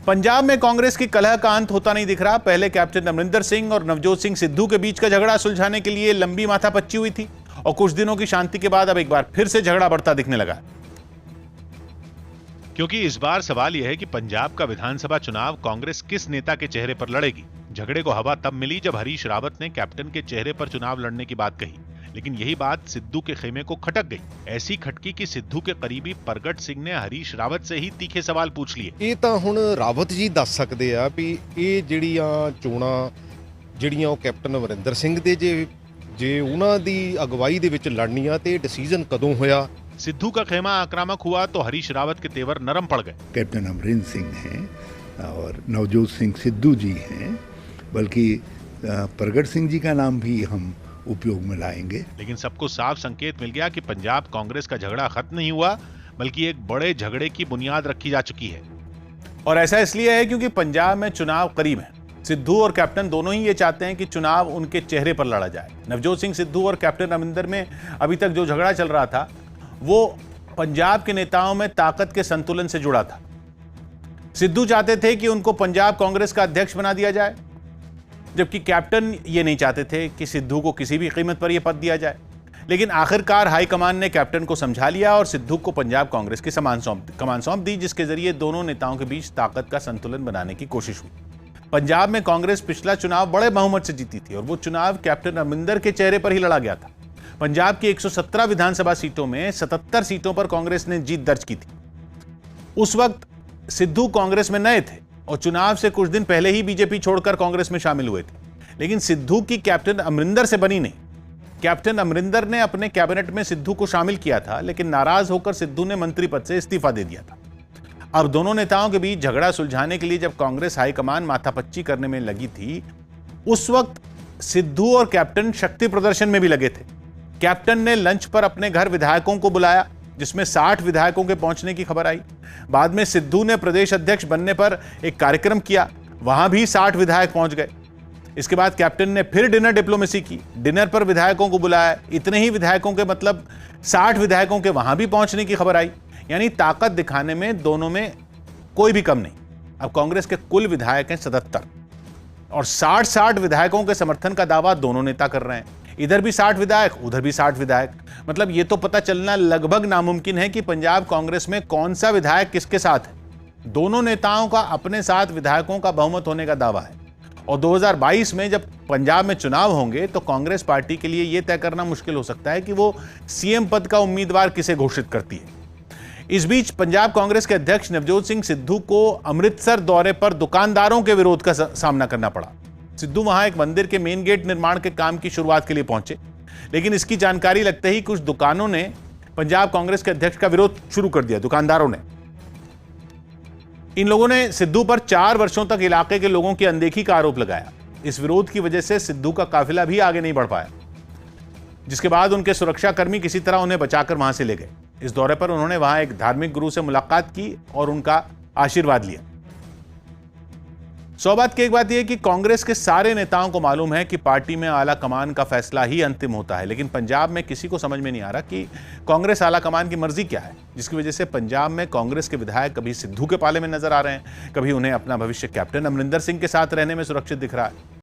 पंजाब में कांग्रेस की कलह का अंत होता नहीं दिख रहा। पहले कैप्टन अमरिंदर सिंह और नवजोत सिंह सिद्धू के बीच का झगड़ा सुलझाने के लिए लंबी माथापच्ची हुई थी और कुछ दिनों की शांति के बाद अब एक बार फिर से झगड़ा बढ़ता दिखने लगा। क्योंकि इस बार सवाल यह है कि पंजाब का विधानसभा चुनाव कांग्रेस किस नेता के चेहरे पर लड़ेगी। झगड़े को हवा तब मिली जब हरीश रावत ने कैप्टन के चेहरे पर चुनाव लड़ने की बात कही, लेकिन यही बात सिद्धू के खेमे को खटक गई। ऐसी खटकी कि सिद्धू के करीबी प्रगट सिंह ने हरीश रावत से ही तीखे सवाल पूछ लिए। ਇਹ ਤਾਂ ਹੁਣ ਰਾਵਤ ਜੀ ਦੱਸ ਸਕਦੇ ਆ ਵੀ ਇਹ ਜਿਹੜੀਆਂ ਚੋਣਾਂ ਜਿਹੜੀਆਂ ਉਹ ਕੈਪਟਨ ਅਮਰਿੰਦਰ ਸਿੰਘ ਦੇ ਜੇ ਉਹਨਾਂ ਦੀ ਅਗਵਾਈ ਦੇ ਵਿੱਚ ਲੜਨੀਆਂ ਤੇ ਡਿਸੀਜਨ ਕਦੋਂ ਹੋਇਆ। सिद्धू का खेमा आक्रामक हुआ तो हरीश रावत के तेवर नरम पड़ गए। कैप्टन अमरिंदर सिंह हैं और नवजोत सिंह सिद्धू जी हैं, बल्कि प्रगट सिंह जी का नाम भी हम उपयोग में लाएंगे। लेकिन सबको साफ संकेत मिल गया कि पंजाब कांग्रेस का झगड़ा खत्म नहीं हुआ, बल्कि एक बड़े झगड़े की बुनियाद रखी जा चुकी है। और ऐसा इसलिए है क्योंकि पंजाब में चुनाव करीब है। सिद्धू और कैप्टन दोनों ही ये चाहते हैं कि चुनाव उनके चेहरे पर लड़ा जाए। नवजोत सिंह सिद्धू और कैप्टन अमरिंदर में अभी तक जो झगड़ा चल रहा था वो पंजाब के नेताओं में ताकत के संतुलन से जुड़ा था। सिद्धू चाहते थे कि उनको पंजाब कांग्रेस का अध्यक्ष बना दिया जाए, जबकि कैप्टन ये नहीं चाहते थे कि सिद्धू को किसी भी कीमत पर यह पद दिया जाए। लेकिन आखिरकार हाईकमान ने कैप्टन को समझा लिया और सिद्धू को पंजाब कांग्रेस की कमान सौंप दी, जिसके जरिए दोनों नेताओं के बीच ताकत का संतुलन बनाने की कोशिश हुई। पंजाब में कांग्रेस पिछला चुनाव बड़े बहुमत से जीती थी और वो चुनाव कैप्टन अमरिंदर के चेहरे पर ही लड़ा गया था। पंजाब की 117 विधानसभा सीटों में 77 सीटों पर कांग्रेस ने जीत दर्ज की थी। उस वक्त सिद्धू कांग्रेस में नए थे और चुनाव से कुछ दिन पहले ही बीजेपी छोड़कर कांग्रेस में शामिल हुए थे। लेकिन सिद्धू की कैप्टन अमरिंदर से बनी नहीं। कैप्टन अमरिंदर ने अपने कैबिनेट में सिद्धू को शामिल किया था, लेकिन नाराज होकर सिद्धू ने मंत्री पद से इस्तीफा दे दिया था। अब दोनों नेताओं के बीच झगड़ा सुलझाने के लिए जब कांग्रेस हाईकमान माथापच्ची करने में लगी थी, उस वक्त सिद्धू और कैप्टन शक्ति प्रदर्शन में भी लगे थे। कैप्टन ने लंच पर अपने घर विधायकों को बुलाया, जिसमें 60 विधायकों के पहुंचने की खबर आई। बाद में सिद्धू ने प्रदेश अध्यक्ष बनने पर एक कार्यक्रम किया, वहां भी 60 विधायक पहुंच गए। इसके बाद कैप्टन ने फिर डिनर डिप्लोमेसी की, डिनर पर विधायकों को बुलाया। इतने ही विधायकों के मतलब 60 विधायकों के वहां भी पहुंचने की खबर आई। यानी ताकत दिखाने में दोनों में कोई भी कम नहीं। अब कांग्रेस के कुल विधायक हैं 77 और 60 विधायकों के समर्थन का दावा दोनों नेता कर रहे हैं। इधर भी 60 विधायक, उधर भी 60 विधायक। मतलब ये तो पता चलना लगभग नामुमकिन है कि पंजाब कांग्रेस में कौन सा विधायक किसके साथ है। दोनों नेताओं का अपने साथ विधायकों का बहुमत होने का दावा है और 2022 में जब पंजाब में चुनाव होंगे तो कांग्रेस पार्टी के लिए यह तय करना मुश्किल हो सकता है कि वो सीएम पद का उम्मीदवार किसे घोषित करती है। इस बीच पंजाब कांग्रेस के अध्यक्ष नवजोत सिंह सिद्धू को अमृतसर दौरे पर दुकानदारों के विरोध का सामना करना पड़ा। सिद्धू वहां एक मंदिर के मेन गेट निर्माण के काम की शुरुआत के लिए पहुंचे, लेकिन इसकी जानकारी लगते ही कुछ दुकानों ने पंजाब कांग्रेस के अध्यक्ष का विरोध शुरू कर दिया। दुकानदारों ने, इन लोगों ने सिद्धू पर 4 वर्षों तक इलाके के लोगों की अनदेखी का आरोप लगाया। इस विरोध की वजह से सिद्धू का काफिला भी आगे नहीं बढ़ पाया, जिसके बाद उनके सुरक्षाकर्मी किसी तरह उन्हें बचाकर वहां से ले गए। इस दौरे पर उन्होंने वहां एक धार्मिक गुरु से मुलाकात की और उनका आशीर्वाद लिया। सौभाग्य की एक बात यह है कि कांग्रेस के सारे नेताओं को मालूम है कि पार्टी में आला कमान का फैसला ही अंतिम होता है, लेकिन पंजाब में किसी को समझ में नहीं आ रहा कि कांग्रेस आला कमान की मर्जी क्या है, जिसकी वजह से पंजाब में कांग्रेस के विधायक कभी सिद्धू के पाले में नजर आ रहे हैं, कभी उन्हें अपना भविष्य कैप्टन अमरिंदर सिंह के साथ रहने में सुरक्षित दिख रहा है।